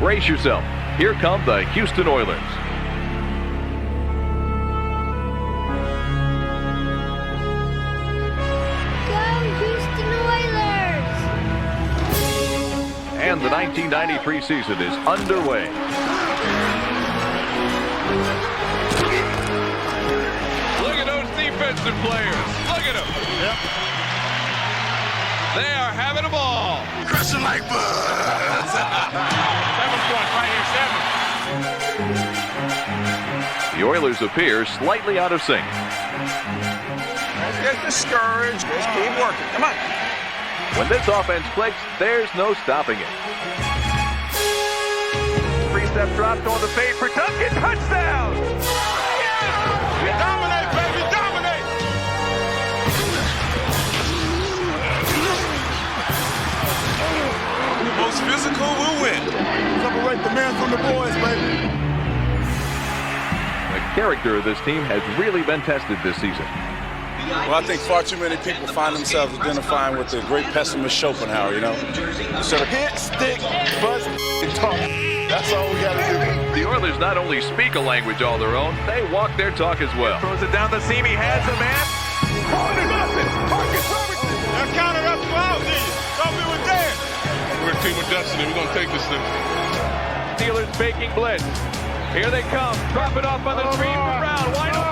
Brace yourself. Here come the Houston Oilers. And the 1993 season is underway. Look at those defensive players. Look at them. Yep. They are having a ball. Crushing like buzz. 7 points right here, 7. The Oilers appear slightly out of sync. Don't get discouraged. Just keep working. Come on. When this offense clicks, there's no stopping it. Three-step drop on the fade for Duncan. Touchdown! We dominate, baby, dominate! The most physical will win. Separate the man from the boys, baby. The character of this team has really been tested this season. Well, I think far too many people find themselves identifying with the great pessimist Schopenhauer, you know? So hit, stick, buzz, and talk. That's all we got to do. The Oilers not only speak a language all their own, they walk their talk as well. Throws it down the seam, he has a man. Oh, there's nothing. Marcus Robertson. That counted up 12, did you? Thought we were there. We're a team of destiny. We're going to take this thing. Steelers faking blitz. Here they come. Drop it off on the screen for Brown. Wide open.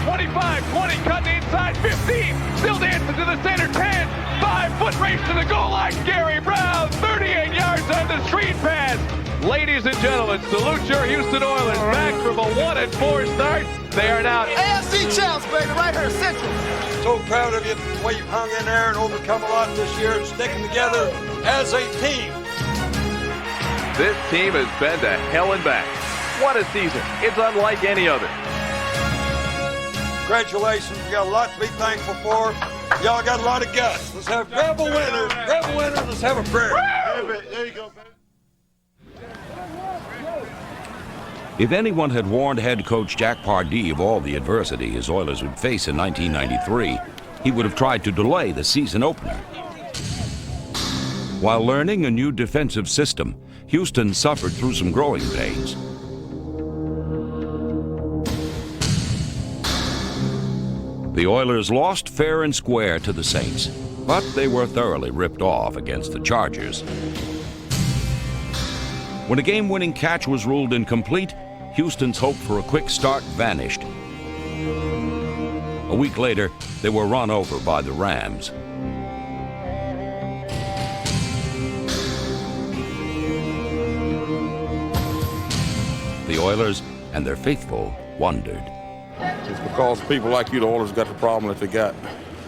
25, 20, cutting inside, 15, still dancing to the center, 10, 5-foot race to the goal line, Gary Brown, 38 yards on the screen pass. Ladies and gentlemen, salute your Houston Oilers, back from a 1-4 start. They are now AFC champs, baby, right here, Central. So proud of you, the way you've hung in there and overcome a lot this year and sticking together as a team. This team has been to hell and back. What a season. It's unlike any other. Congratulations, you got a lot to be thankful for. Y'all got a lot of guts. Let's have grab a winner, let's have a prayer. There you go, baby. If anyone had warned head coach Jack Pardee of all the adversity his Oilers would face in 1993, he would have tried to delay the season opener. While learning a new defensive system, Houston suffered through some growing pains. The Oilers lost fair and square to the Saints, but they were thoroughly ripped off against the Chargers. When a game-winning catch was ruled incomplete, Houston's hope for a quick start vanished. A week later, they were run over by the Rams. The Oilers and their faithful wondered. It's because people like you, the Oilers, got the problem that they got.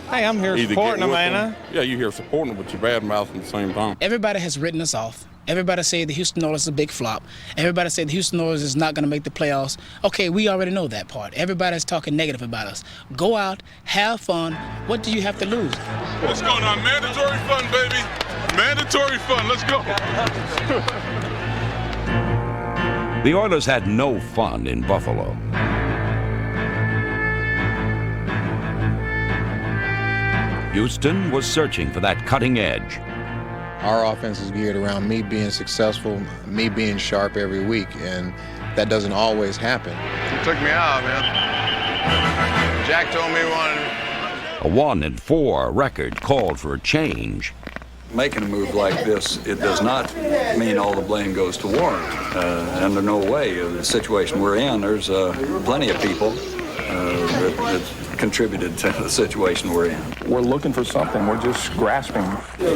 Hey, I'm here supporting them, ain't I? Yeah, you're here supporting them, but you're bad-mouthing at the same time. Everybody has written us off. Everybody said the Houston Oilers is a big flop. Everybody said the Houston Oilers is not going to make the playoffs. Okay, we already know that part. Everybody's talking negative about us. Go out, have fun. What do you have to lose? Let's go now. Mandatory fun, baby. Mandatory fun. Let's go. The Oilers had no fun in Buffalo. Houston was searching for that cutting edge. Our offense is geared around me being successful, me being sharp every week, and that doesn't always happen. You took me out, man. Jack told me he wanted. A 1-4 record called for a change. Making a move like this, it does not mean all the blame goes to Warren. Under no way, the situation we're in, there's plenty of people that contributed to the situation we're in. We're looking for something. We're just grasping.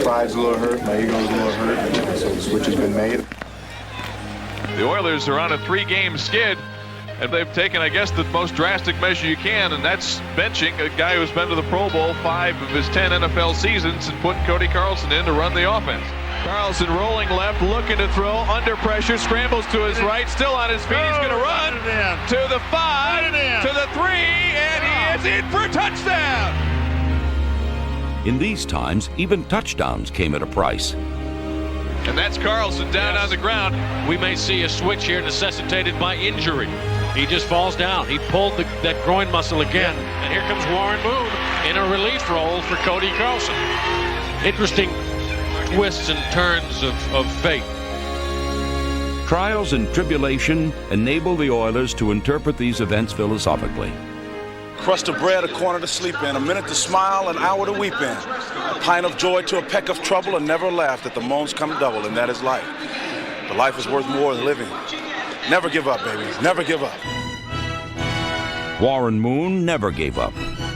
Pride's a little hurt, my ego's a little hurt, so the switch has been made. The Oilers are on a 3-game skid, and they've taken, I guess, the most drastic measure you can, and that's benching a guy who's been to the Pro Bowl 5 of his 10 NFL seasons and putting Cody Carlson in to run the offense. Carlson rolling left, looking to throw, under pressure, scrambles to his right, still on his feet. He's going to run to the 5, to the 3, and he is in for a touchdown. In these times, even touchdowns came at a price. And that's Carlson down on the ground. We may see a switch here necessitated by injury. He just falls down. He pulled that groin muscle again. And here comes Warren Moon in a relief role for Cody Carlson. Interesting twists and turns of fate. Trials and tribulation enable the Oilers to interpret these events philosophically. Crust of bread, a corner to sleep in, a minute to smile, an hour to weep in. A pint of joy to a peck of trouble, and never laugh that the moans come double, and that is life. But life is worth more than living. Never give up, babies. Never give up. Warren Moon never gave up.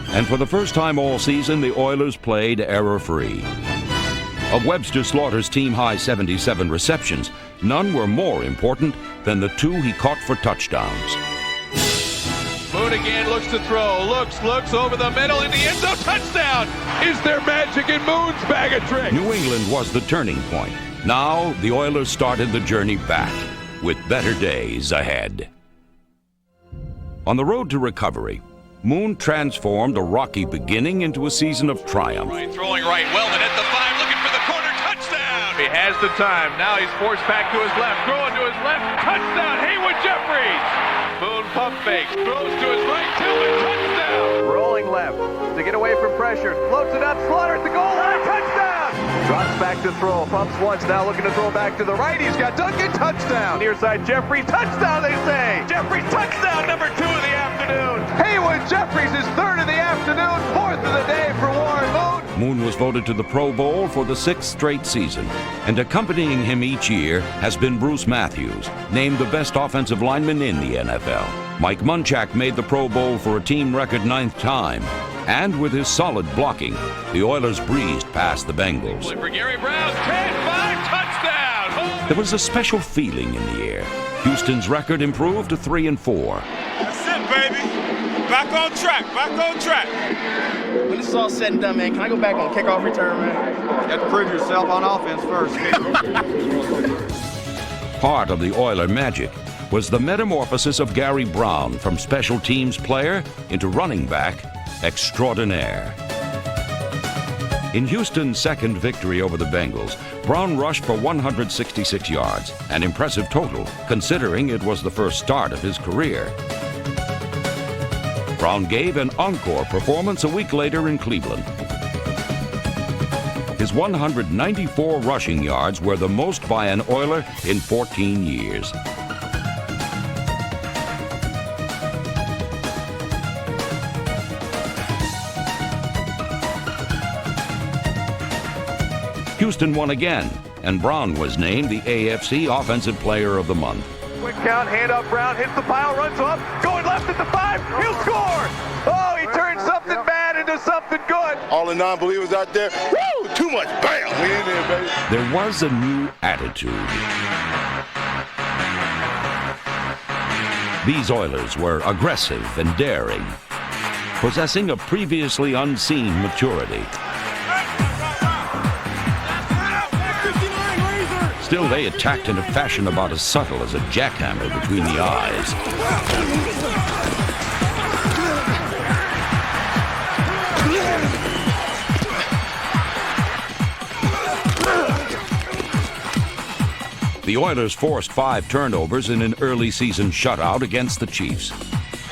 And for the first time all season, the Oilers played error-free. Of Webster Slaughter's team-high 77 receptions, none were more important than the 2 he caught for touchdowns. Moon again looks to throw, looks over the middle in the end zone, touchdown! Is there magic in Moon's bag of tricks? New England was the turning point. Now, the Oilers started the journey back, with better days ahead. On the road to recovery, Moon transformed a rocky beginning into a season of triumph. Right, throwing right, Weldon at the 5, looking for the corner, touchdown! He has the time, now he's forced back to his left, throwing to his left, touchdown, Haywood Jeffries! Moon pump fakes, throws to his right, Tillman, touchdown! Rolling left to get away from pressure, floats it up, Slaughter at the goal line, touchdown! Drops back to throw, pumps once, now looking to throw back to the right, he's got Duncan, touchdown! Near side, Jeffries, touchdown, they say! Jeffries, touchdown, number 2 of the afternoon! Haywood Jeffries is 3rd of the afternoon, 4th of the day for Warren Moon! Moon was voted to the Pro Bowl for the 6th straight season, and accompanying him each year has been Bruce Matthews, named the best offensive lineman in the NFL. Mike Munchak made the Pro Bowl for a team record 9th time, and with his solid blocking, the Oilers breezed past the Bengals. For Gary Brown, 10-5, touchdown! There was a special feeling in the air. Houston's record improved to 3-4. That's it, baby. Back on track, back on track. When this is all said and done, man, can I go back on kickoff return, man? You have to prove yourself on offense first. Part of the Oiler magic was the metamorphosis of Gary Brown from special teams player into running back extraordinaire. In Houston's second victory over the Bengals, Brown rushed for 166 yards, an impressive total considering it was the first start of his career. Brown gave an encore performance a week later in Cleveland. His 194 rushing yards were the most by an Oiler in 14 years. Houston won again, and Brown was named the AFC Offensive Player of the Month. Quick count, hand up, Brown hits the pile, runs up, going left at the 5, he'll score! Oh, he turned something bad into something good! All the non-believers out there, woo, too much, bam, we in there, baby. There was a new attitude. These Oilers were aggressive and daring, possessing a previously unseen maturity. Still, they attacked in a fashion about as subtle as a jackhammer between the eyes. The Oilers forced 5 turnovers in an early season shutout against the Chiefs.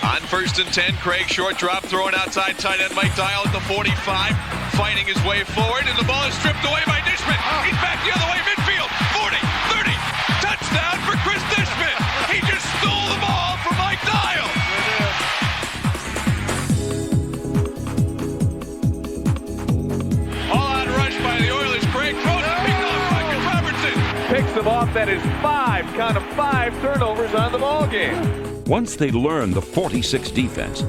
On 1st and 10, Craig short drop, throwing outside tight end Mike Dial at the 45, fighting his way forward, and the ball is stripped away by Dishman. He's back the other way, midfield, 40, 30, touchdown for Chris Dishman. He just stole the ball from Mike Dial. All-out rush by the Oilers. Craig throws it, picked off Marcus Robertson. Picks them off, that is 5 turnovers on the ball game. Once they learned the 46 defense,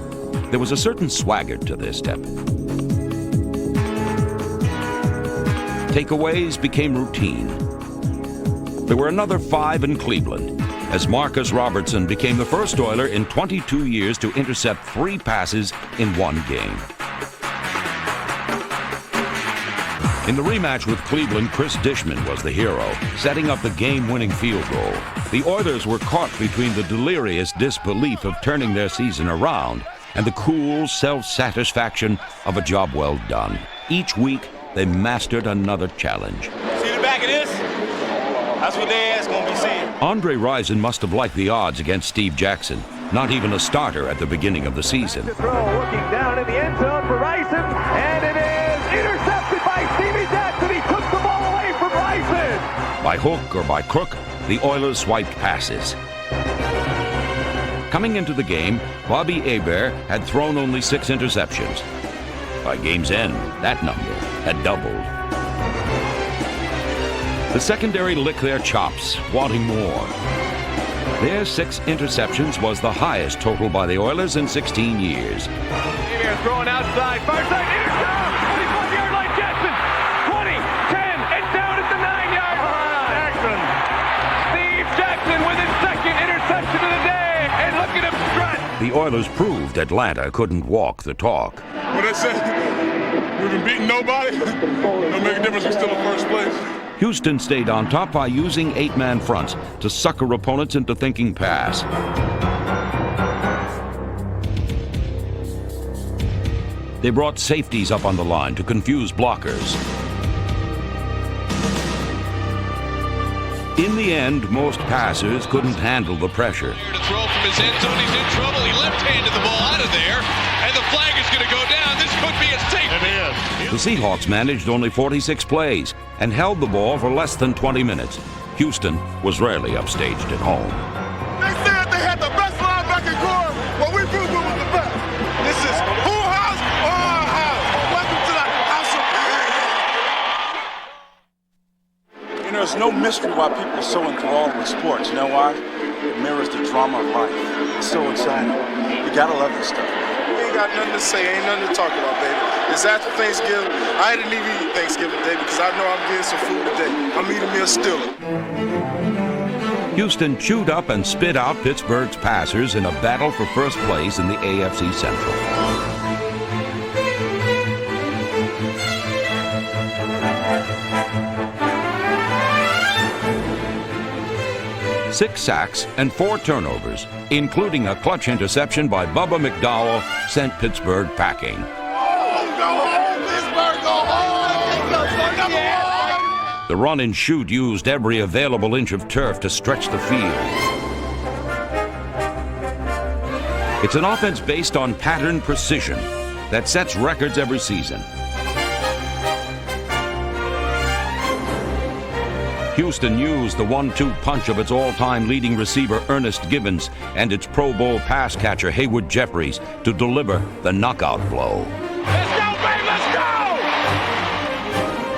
there was a certain swagger to their step. Takeaways became routine. There were another 5 in Cleveland, as Marcus Robertson became the first Oiler in 22 years to intercept 3 passes in one game. In the rematch with Cleveland, Chris Dishman was the hero, setting up the game-winning field goal. The Oilers were caught between the delirious disbelief of turning their season around and the cool self-satisfaction of a job well done. Each week, they mastered another challenge. See the back of this? That's what they ass gonna be seeing. Andre Rison must have liked the odds against Steve Jackson, not even a starter at the beginning of the season. The throw, looking down in the end zone for Rison, and it is intercepted by Stevie Jackson. He took the ball away from Rison. By hook or by crook, the Oilers swiped passes. Coming into the game, Bobby Hebert had thrown only 6 interceptions. By game's end, that number had doubled. The secondary licked their chops, wanting more. Their 6 interceptions was the highest total by the Oilers in 16 years. Hebert throwing outside, far side, intercept! 35-yard line, Jackson! 20, 10, and down at the 9-yard line! Steve Jackson with his second interception of the day, and look at him strut! The Oilers proved Atlanta couldn't walk the talk. What I said, we've been beating nobody. Don't make a difference, we're still in first place. Houston stayed on top by using 8-man fronts to sucker opponents into thinking pass. They brought safeties up on the line to confuse blockers. In the end, most passers couldn't handle the pressure. To throw from his end zone, he's in trouble. He left-handed the ball out of there, and the flag is going to go down. This could be a safety. The Seahawks managed only 46 plays and held the ball for less than 20 minutes. Houston was rarely upstaged at home. They said they had the best linebacker core. Well, we proved it was the best. This is who house or our house. Welcome to the house of You know, there's no mystery why people are so enthralled with sports. You know why? It mirrors the drama of life. It's so exciting. You gotta love this stuff. We ain't got nothing to say, ain't nothing to talk about, baby. It's after Thanksgiving. I didn't even eat Thanksgiving Day because I know I'm getting some food today. I'm eating me a Stiller. Houston chewed up and spit out Pittsburgh's passers in a battle for first place in the AFC Central. Six sacks and 4 turnovers, including a clutch interception by Bubba McDowell, sent Pittsburgh packing. The run and shoot used every available inch of turf to stretch the field. It's an offense based on pattern precision that sets records every season. Houston used the 1-2 punch of its all-time leading receiver Ernest Gibbons and its Pro Bowl pass catcher Haywood Jeffries to deliver the knockout blow. Let's go, baby, let's go!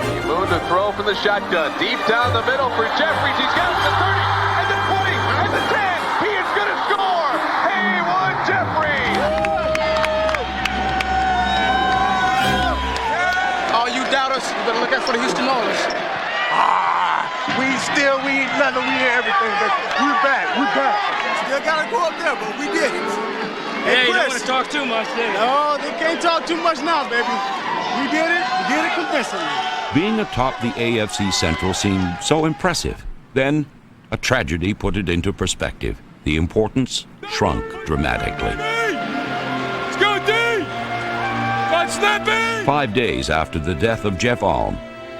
He moved to throw from the shotgun, deep down the middle for Jeffries. He's got it to the 30, and the 20, and the 10. He is going to score! Haywood Jeffries! All you doubters, you better look out for the Houston Oilers. We ain't nothing, we ain't everything, but we're back. Still gotta go up there, but we did it. Hey, you don't want to talk too much, do you? No, they can't talk too much now, baby. We did it convincingly. Being atop the AFC Central seemed so impressive. Then, a tragedy put it into perspective. The importance shrunk dramatically. Let's go, D! Got snapping! 5 days after the death of Jeff Alm,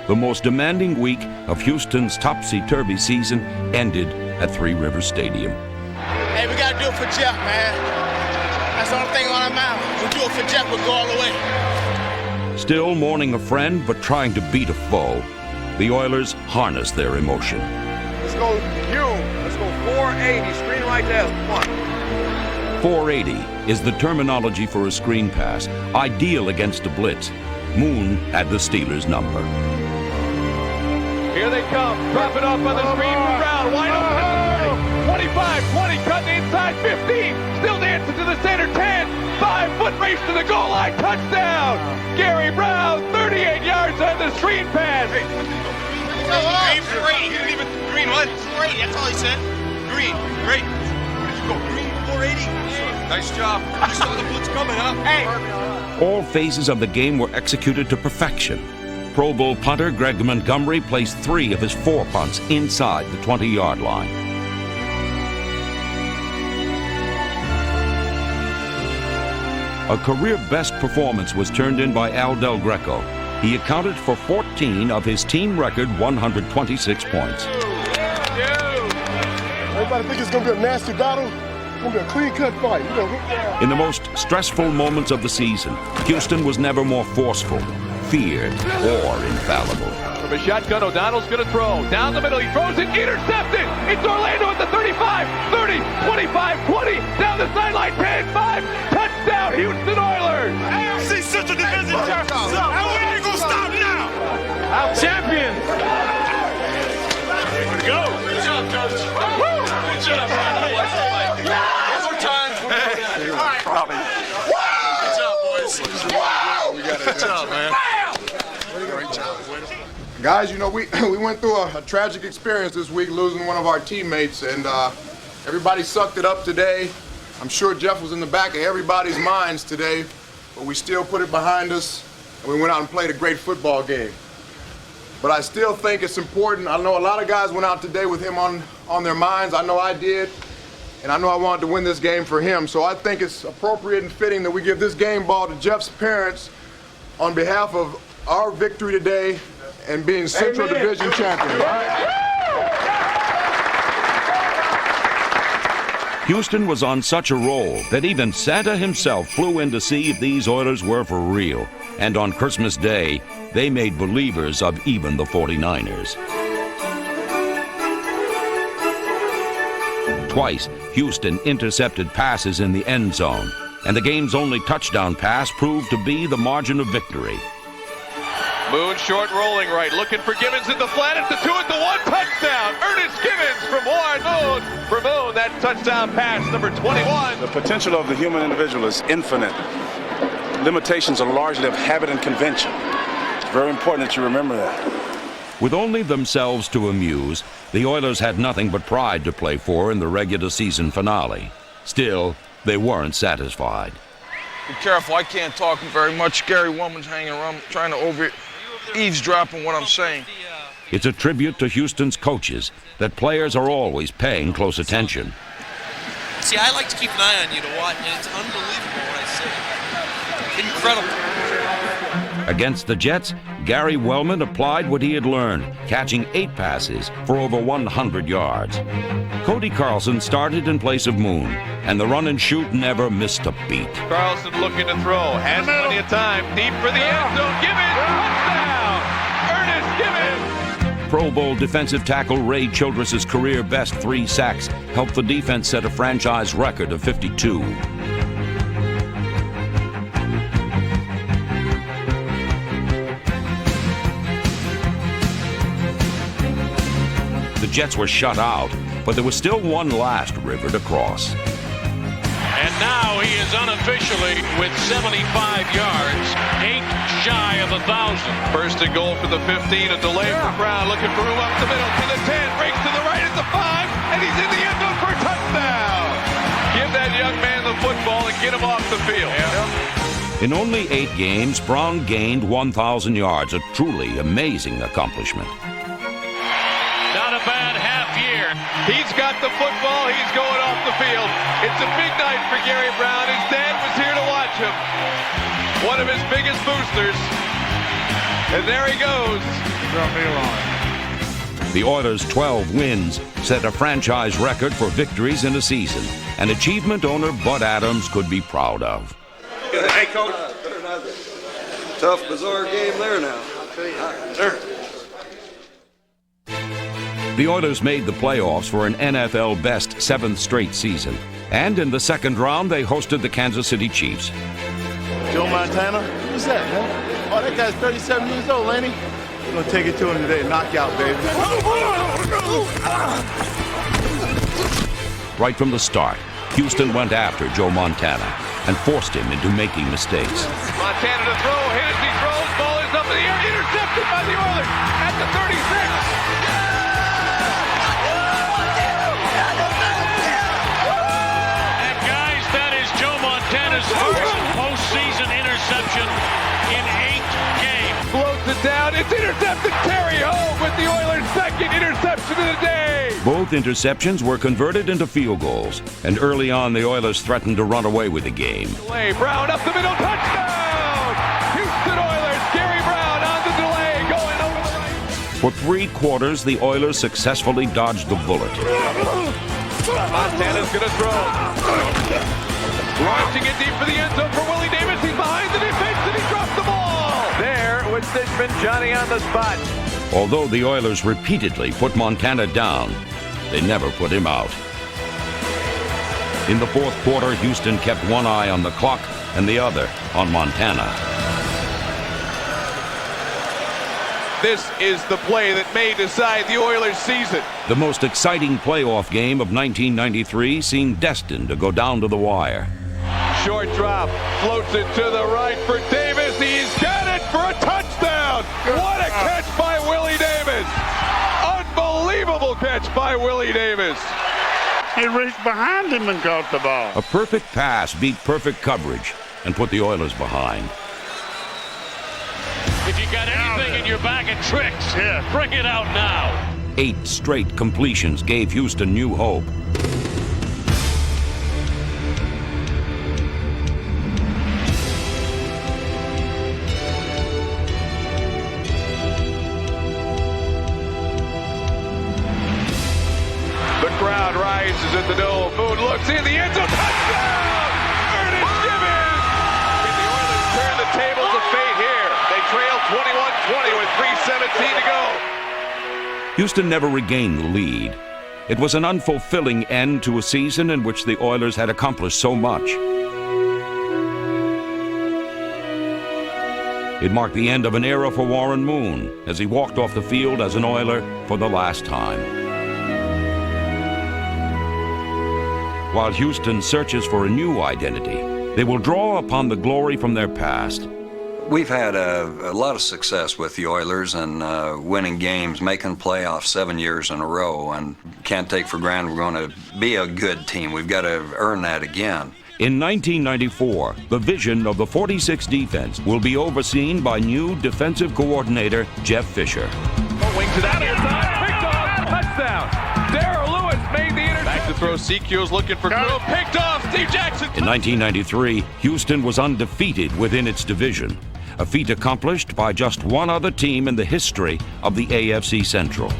the most demanding week of Houston's topsy-turvy season ended at Three Rivers Stadium. Hey, we got to do it for Jeff, man. That's the only thing on our mind. We do it for Jeff, we'll go all the way. Still mourning a friend, but trying to beat a foe, the Oilers harnessed their emotion. Let's go, let's go 480, screen right there, 1. 480 is the terminology for a screen pass, ideal against a blitz. Moon had the Steelers' number. Here they come, drop it off on the screen for Brown, wide open, 25, 20, cutting inside, 15, still dancing to the center, 10, 5-foot race to the goal line, touchdown! Gary Brown, 38 yards on the screen pass. Green 480, he didn't even, green what? 480, that's all he said. Green, great. Where did you go, green 480? Nice job. You saw the blitz coming, huh? Hey! All phases of the game were executed to perfection. Pro Bowl punter Greg Montgomery placed 3 of his 4 punts inside the 20-yard line. A career-best performance was turned in by Al Del Greco. He accounted for 14 of his team record 126 points. Everybody think it's going to be a nasty battle. It's going to be a clean-cut fight. In the most stressful moments of the season, Houston was never more forceful, feared, or infallible. from a shotgun. O'Donnell's going to throw. Down the middle, he throws it, intercepted! It's Orlando at the 35, 30, 25, 20, down the sideline, 10, 5, touchdown, Houston Oilers! AFC Central Division champions! And we ain't gonna stop now! Champions! Go! Good job, Coach! Good job, man! One more time! All right, Robbie. Good job, boys. Good job, man. Great job. Guys, you know, we went through a tragic experience this week, losing one of our teammates, and everybody sucked it up today. I'm sure Jeff was in the back of everybody's minds today, but we still put it behind us, and we went out and played a great football game. But I still think it's important. I know a lot of guys went out today with him on their minds. I know I did, and I know I wanted to win this game for him. So I think it's appropriate and fitting that we give this game ball to Jeff's parents on behalf of our victory today and being Central Division champions. Houston was on such a roll that even Santa himself flew in to see if these Oilers were for real. And on Christmas Day, they made believers of even the 49ers. Twice, Houston intercepted passes in the end zone, and the game's only touchdown pass proved to be the margin of victory. Moon short rolling right, looking for Gibbons at the flat, at the 2, at the 1, touchdown! Ernest Gibbons from Warren Moon. For Moon, that touchdown pass, number 21. The potential of the human individual is infinite. Limitations are largely of habit and convention. It's very important that you remember that. With only themselves to amuse, the Oilers had nothing but pride to play for in the regular season finale. Still, they weren't satisfied. Be careful, I can't talk very much. Gary Woman's hanging around trying to eavesdrop on what I'm saying. It's a tribute to Houston's coaches that players are always paying close attention. See, I like to keep an eye on you to watch, and it's unbelievable what I see. Incredible. Against the Jets, Gary Wellman applied what he had learned, catching 8 passes for over 100 yards. Cody Carlson started in place of Moon, and the run and shoot never missed a beat. Carlson looking to throw, has plenty of time, deep for the end zone, Gibbons, touchdown! Ernest Gibbons! Pro Bowl defensive tackle Ray Childress's career-best 3 sacks helped the defense set a franchise record of 52. The Jets were shut out, but there was still one last river to cross. And now he is unofficially with 75 yards, 8 shy of 1,000. First and goal for the 15, a delay from Brown, looking for room up the middle to the 10, breaks to the right at the 5, and he's in the end zone for a touchdown. Give that young man the football and get him off the field. In only 8 games, Brown gained 1,000 yards, a truly amazing accomplishment. Not a bad half year. He's got the football, he's going off the field. It's a big night for Gary Brown. His dad was here to watch him. One of his biggest boosters. And there he goes. The Oilers' 12 wins set a franchise record for victories in a season, an achievement owner Bud Adams could be proud of. Hey, Coach. Tough, bizarre game there now. I'll tell you. Sure. The Oilers made the playoffs for an NFL best 7th straight season. And in the second round, they hosted the Kansas City Chiefs. Joe Montana? Who's that, man? Oh, that guy's 37 years old, ain't he? We're going to take it to him today. Knockout, baby. Right from the start, Houston went after Joe Montana and forced him into making mistakes. Montana to throw, hit as he throws, ball is up in the air, intercepted by the Oilers at the 36. First postseason interception in 8 games. Floats it down. It's intercepted. Terry Hogue with the Oilers' second interception of the day. Both interceptions were converted into field goals, and early on the Oilers threatened to run away with the game. Brown up the middle, touchdown! Houston Oilers, Gary Brown on the delay, going over the right. For 3 quarters, the Oilers successfully dodged the bullet. Montana's going to throw. Launching it deep for the end zone for Willie Davis. He's behind the defense and he drops the ball. There with Fishman, Johnny on the spot. Although the Oilers repeatedly put Montana down, they never put him out. In the fourth quarter, Houston kept one eye on the clock and the other on Montana. This is the play that may decide the Oilers' season. The most exciting playoff game of 1993 seemed destined to go down to the wire. Short drop, floats it to the right for Davis. He's got it for a touchdown. What a catch by Willie Davis. Unbelievable catch by Willie Davis. He reached behind him and caught the ball. A perfect pass beat perfect coverage and put the Oilers behind. If you got anything in your bag of tricks, bring it out now. 8 straight completions gave Houston new hope. The crowd rises at the dome. Moon looks in the end zone. Touchdown! Ernest Gibbons! Can the Oilers turn the tables of fate here? They trail 21-20 with 3:17 to go. Houston never regained the lead. It was an unfulfilling end to a season in which the Oilers had accomplished so much. It marked the end of an era for Warren Moon as he walked off the field as an Oiler for the last time. While Houston searches for a new identity, they will draw upon the glory from their past. We've had a lot of success with the Oilers and winning games, making playoffs 7 years in a row, and can't take for granted we're going to be a good team. We've got to earn that again. In 1994, the vision of the 46 defense will be overseen by new defensive coordinator Jeff Fisher. Wings it out inside, picked off, touchdown. Darryl Lewis made the interception. Back to throw, Secure's looking for Krill, picked off, Steve Jackson. In 1993, Houston was undefeated within its division, a feat accomplished by just one other team in the history of the AFC Central.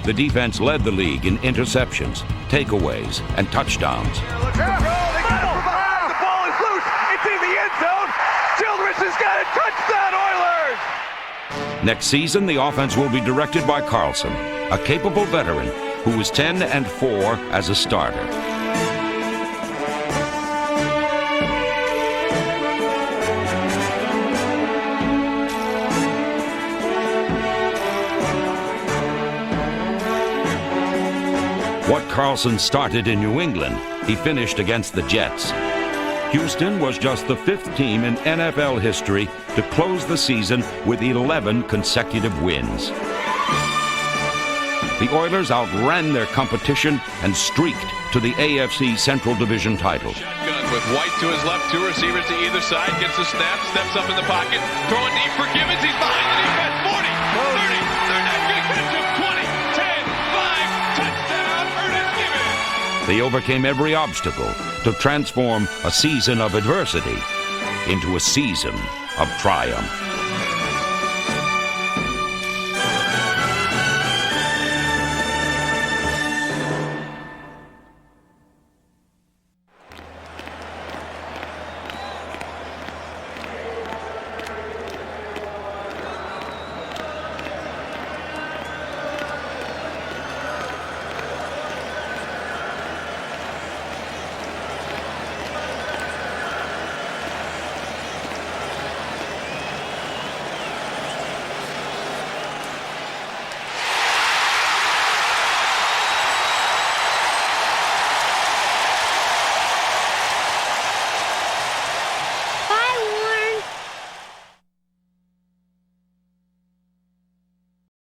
The defense led the league in interceptions, takeaways, and touchdowns. The ball is loose. It's in the end zone. Childress has got it. Touchdown, Oilers! Next season, the offense will be directed by Carlson, a capable veteran who was 10-4 as a starter. What Carlson started in New England, he finished against the Jets. Houston was just the 5th team in NFL history to close the season with 11 consecutive wins. The Oilers outran their competition and streaked to the AFC Central Division title. Shotgun with White to his left, 2 receivers to either side, gets a snap, steps up in the pocket, throwing deep for Gibbons, he's behind the defense, 40, 30, they're not big catch him, 20, 10, 5, touchdown, Ernest Gibbons! They overcame every obstacle to transform a season of adversity into a season of triumph.